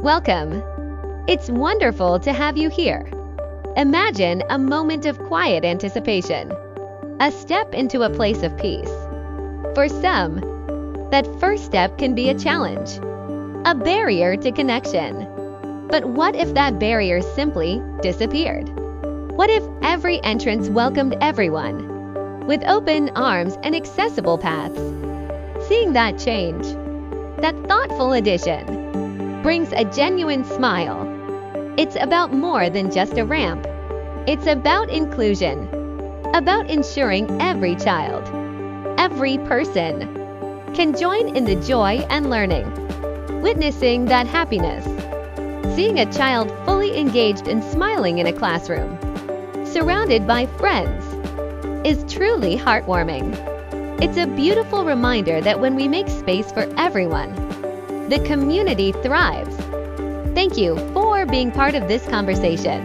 Welcome. It's wonderful to have you here. Imagine a moment of quiet anticipation, a step into a place of peace. For some, that first step can be a challenge, a barrier to connection. But what if that barrier simply disappeared? What if every entrance welcomed everyone, with open arms and accessible paths? Seeing that change, that thoughtful addition, brings a genuine smile. It's about more than just a ramp. It's about inclusion, about ensuring every child, every person, can join in the joy and learning, witnessing that happiness. Seeing a child fully engaged and smiling in a classroom, surrounded by friends, is truly heartwarming. It's a beautiful reminder that when we make space for everyone, the community thrives. Thank you for being part of this conversation.